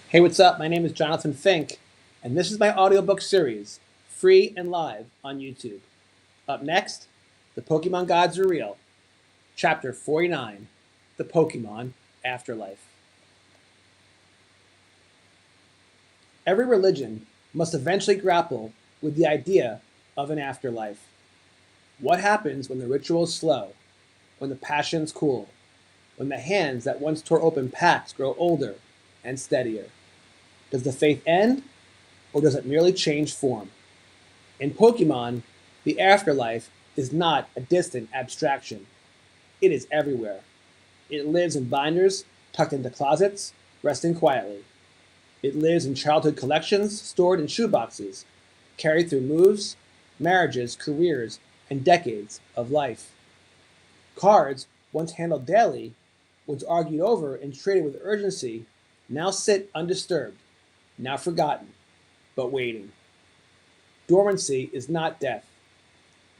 Hey, what's up? My name is Jonathan Fink, and this is my audiobook series, free and live on YouTube. Up next, The Pokemon Gods Are Real, Chapter 49, The Pokemon Afterlife. Every religion must eventually grapple with the idea of an afterlife. What happens when the rituals slow, when the passions cool, when the hands that once tore open packs grow older and steadier? Does the faith end, or does it merely change form? In Pokemon, the afterlife is not a distant abstraction. It is everywhere. It lives in binders, tucked into closets, resting quietly. It lives in childhood collections stored in shoeboxes, carried through moves, marriages, careers, and decades of life. Cards, once handled daily, once argued over and traded with urgency, now sit undisturbed, now forgotten, but waiting. Dormancy is not death.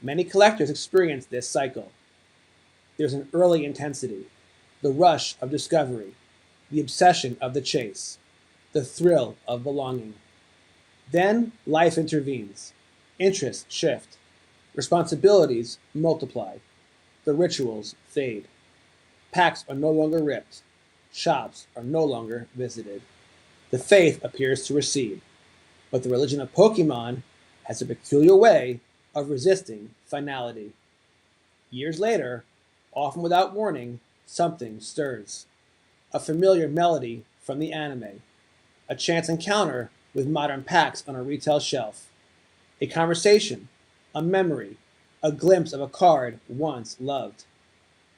Many collectors experience this cycle. There's an early intensity, the rush of discovery, the obsession of the chase, the thrill of belonging. Then life intervenes. Interests shift. Responsibilities multiply. The rituals fade. Packs are no longer ripped. Shops are no longer visited. The faith appears to recede, but the religion of Pokemon has a peculiar way of resisting finality. Years later, often without warning, something stirs. A familiar melody from the anime, a chance encounter with modern packs on a retail shelf, a conversation, a memory, a glimpse of a card once loved.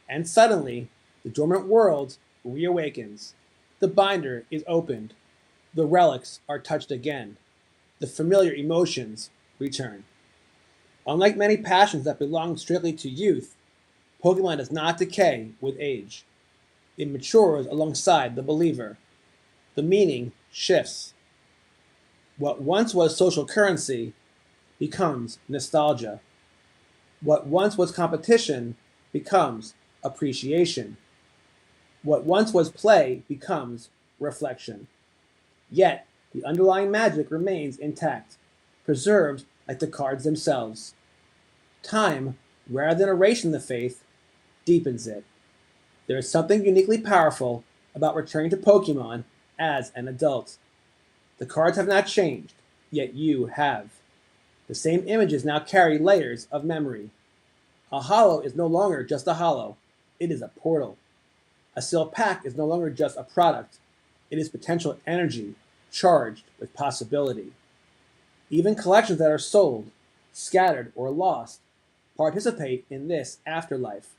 And suddenly, the dormant world reawakens. The binder is opened. The relics are touched again. The familiar emotions return. Unlike many passions that belong strictly to youth, Pokemon does not decay with age. It matures alongside the believer. The meaning shifts. What once was social currency becomes nostalgia. What once was competition becomes appreciation. What once was play becomes reflection. Yet, the underlying magic remains intact, preserved like the cards themselves. Time, rather than erasing the faith, deepens it. There is something uniquely powerful about returning to Pokemon as an adult. The cards have not changed, yet you have. The same images now carry layers of memory. A holo is no longer just a holo, it is a portal. A sealed pack is no longer just a product, it is potential energy charged with possibility. Even collections that are sold, scattered, or lost participate in this afterlife.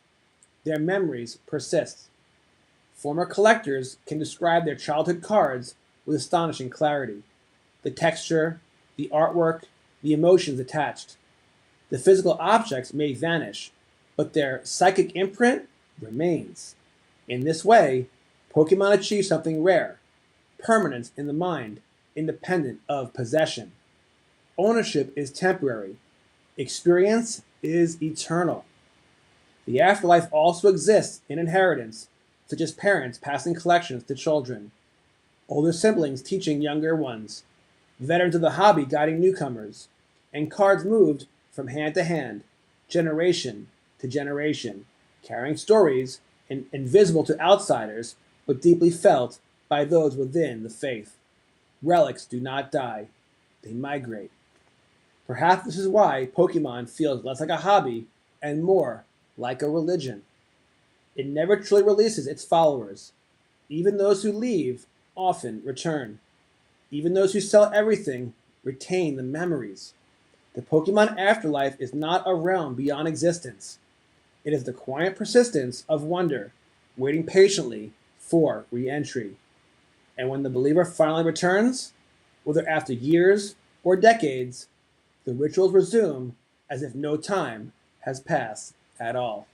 Their memories persist. Former collectors can describe their childhood cards with astonishing clarity. The texture, the artwork, the emotions attached. The physical objects may vanish, but their psychic imprint remains. In this way, Pokemon achieve something rare: permanence in the mind, independent of possession. Ownership is temporary. Experience is eternal. The afterlife also exists in inheritance, such as parents passing collections to children, older siblings teaching younger ones, veterans of the hobby guiding newcomers, and cards moved from hand to hand, generation to generation, carrying stories invisible to outsiders but deeply felt by those within the faith. Relics do not die, they migrate. Perhaps this is why Pokemon feels less like a hobby and more like a religion. It never truly releases its followers. Even those who leave often return. Even those who sell everything retain the memories. The Pokemon Afterlife is not a realm beyond existence. It is the quiet persistence of wonder, waiting patiently for re-entry. And when the believer finally returns, whether after years or decades, the rituals resume as if no time has passed at all.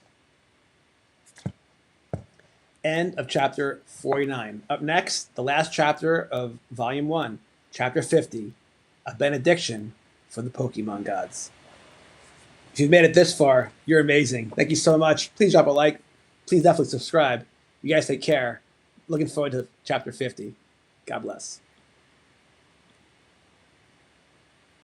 End of chapter 49. Up next, the last chapter of volume 1, chapter 50, a benediction for the Pokemon gods. If you've made it this far, you're amazing. Thank you so much. Please drop a like. Please definitely subscribe. You guys take care. Looking forward to chapter 50. God bless.